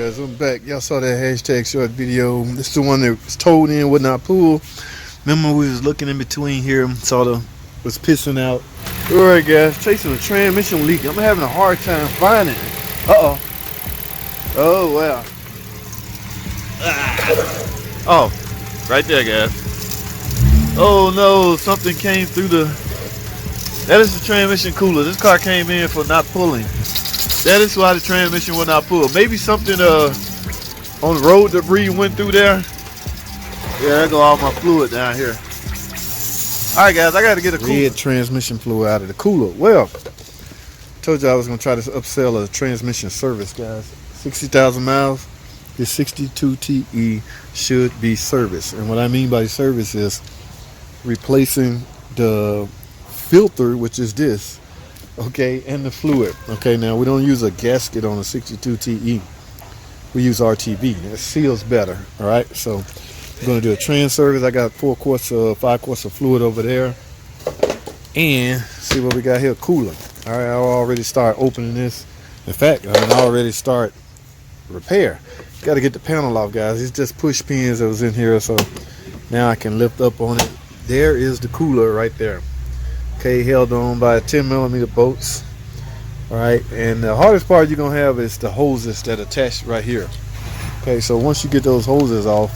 guys, I'm back. Y'all saw that hashtag short video. This is the one that was towed in, would not pull. Remember we was looking in between here, saw the was pissing out. Alright guys, chasing a transmission leak. I'm having a hard time finding it. Uh-oh. Oh wow. Oh, right there guys. Oh no, something came through the... That is the transmission cooler. This car came in for not pulling. That is why the transmission will not pull. Maybe something on the road debris went through there. Yeah, there go all my fluid down here. Alright guys, I gotta get a red transmission fluid out of the cooler. Well, told you I was gonna try to upsell a transmission service, guys. 60,000 miles. This 62 TE should be serviced. And what I mean by service is replacing the filter, which is this. Okay, and the fluid. Okay, now we don't use a gasket on a 62 TE. We use RTB. It seals better. All right, so I'm going to do a trans service. I got 5 quarts of fluid over there. And see what we got here, cooler. All right, I'll already start opening this. In fact, I'll already start repair. Got to get the panel off, guys. It's just push pins that was in here, so now I can lift up on it. There is the cooler right there. Okay, held on by 10mm bolts. All right, and the hardest part you're gonna have is the hoses that attach right here. Okay, so once you get those hoses off,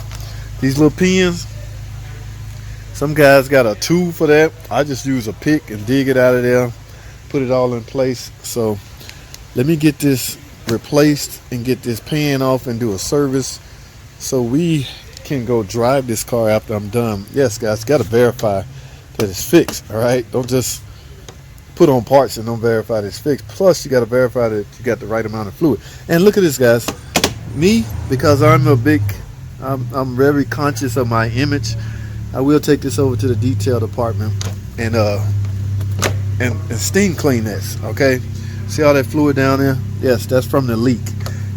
these little pins, some guys got a tool for that. I just use a pick and dig it out of there, put it all in place. So let me get this replaced and get this pan off and do a service so we can go drive this car after I'm done. Yes guys, gotta verify that it's fixed. All right, don't just put on parts and don't verify that it's fixed. Plus you got to verify that you got the right amount of fluid. And look at this guys, me, because I'm very conscious of my image, I will take this over to the detail department and steam clean this. Okay, see all that fluid down there? Yes, that's from the leak.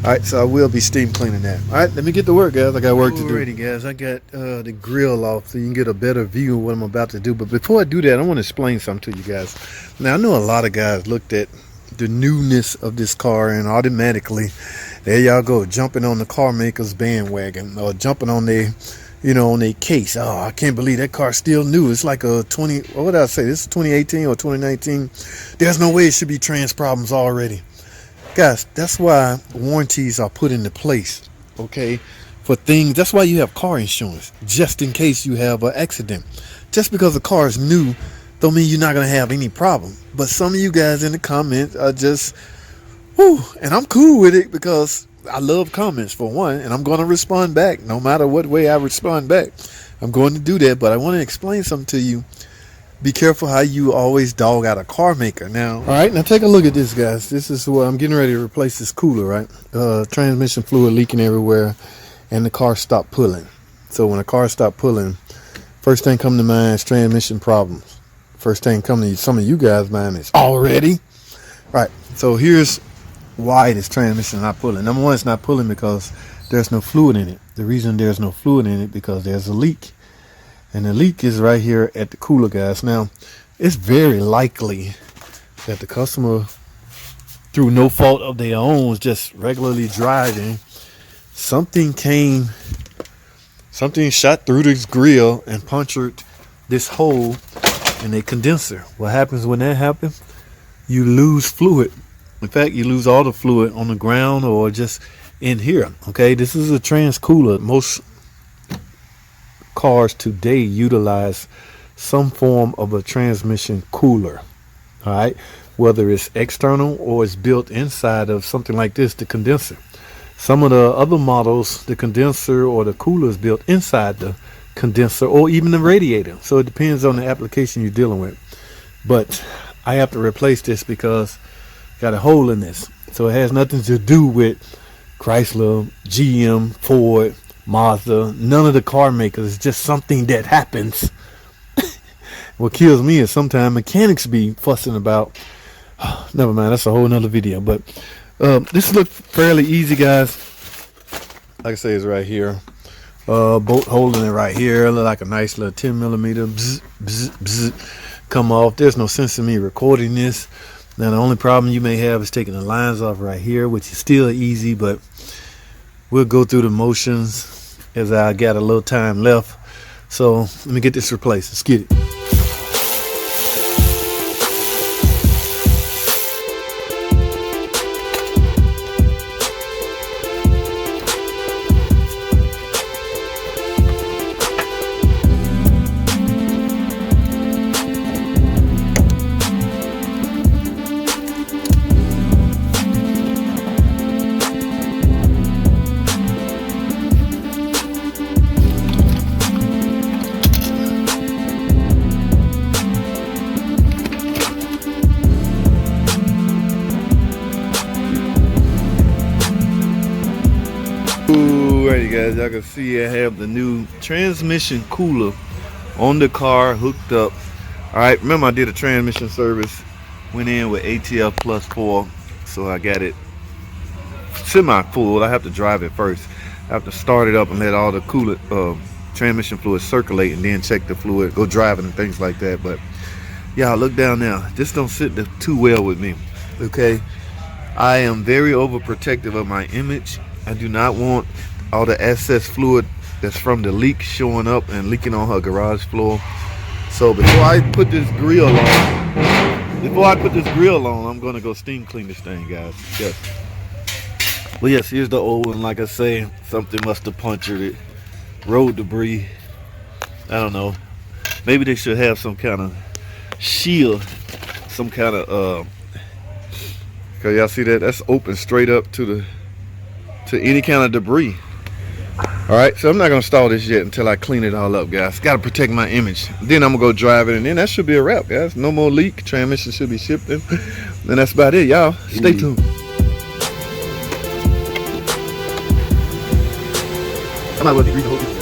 Alright, so I will be steam cleaning that. Alright, let me get to work, guys. I got work to do. Alrighty, guys, I got the grill off so you can get a better view of what I'm about to do. But before I do that, I want to explain something to you guys. Now, I know a lot of guys looked at the newness of this car and automatically, there y'all go, jumping on the car maker's bandwagon or jumping on their, on their case. Oh, I can't believe that car's still new. It's like a what did I say? This is 2018 or 2019. There's no way it should be trans problems already. Guys, that's why warranties are put into place, okay, for things. That's why you have car insurance, just in case you have an accident. Just because the car is new don't mean you're not going to have any problem. But some of you guys in the comments are just, whoo, and I'm cool with it because I love comments, for one, and I'm going to respond back. No matter what way I respond back, I'm going to do that. But I want to explain something to you. Be careful how you always dog out a car maker. Now, all right, now take a look at this, guys. This is where I'm getting ready to replace this cooler, right? Transmission fluid leaking everywhere, and the car stopped pulling. So when a car stopped pulling, first thing come to mind is transmission problems. First thing come to some of you guys' mind is already. Right, so here's why this transmission is not pulling. Number one, it's not pulling because there's no fluid in it. The reason there's no fluid in it because there's a leak. And the leak is right here at the cooler, guys. Now, it's very likely that the customer, through no fault of their own, was just regularly driving. Something shot through this grill and punctured this hole in a condenser. What happens when that happens? You lose fluid. In fact, you lose all the fluid on the ground or just in here. Okay, this is a trans cooler. Most cars today utilize some form of a transmission cooler. All right, whether it's external or it's built inside of something like this, the condenser. Some of the other models, the condenser or the cooler is built inside the condenser or even the radiator. So it depends on the application you're dealing with. But I have to replace this because I got a hole in this. So it has nothing to do with Chrysler, GM, Ford, Mazda, none of the car makers. It's just something that happens. What kills me is sometimes mechanics be fussing about. Never mind, that's a whole nother video. But this looks fairly easy, guys. Like I say, it's right here. Bolt holding it right here. Look like a nice little 10mm. Bzz, bzz, bzz, come off. There's no sense in me recording this. Now the only problem you may have is taking the lines off right here, which is still easy, but we'll go through the motions as I got a little time left. So let me get this replaced. Let's get it. Alrighty guys, y'all can see I have the new transmission cooler on the car hooked up. Alright, remember I did a transmission service, went in with ATF plus 4, so I got it semi-full. I have to drive it first. I have to start it up and let all the coolant, transmission fluid circulate, and then check the fluid, go driving and things like that. But y'all look down now, this don't sit too well with me. Okay, I am very overprotective of my image. I do not want all the excess fluid that's from the leak showing up and leaking on her garage floor. So before I put this grill on, I'm gonna go steam clean this thing, guys. Yes. Well, yes, here's the old one. Like I say, something must have punctured it. Road debris. I don't know. Maybe they should have some kind of shield, some kind of cause y'all see that? That's open straight up to any kind of debris. Alright, so I'm not gonna install this yet until I clean it all up, guys. Gotta protect my image. Then I'm gonna go drive it, and then that should be a wrap, guys. No more leak. Transmission should be shipped in. And that's about it, y'all. Stay tuned. I might well read the whole thing.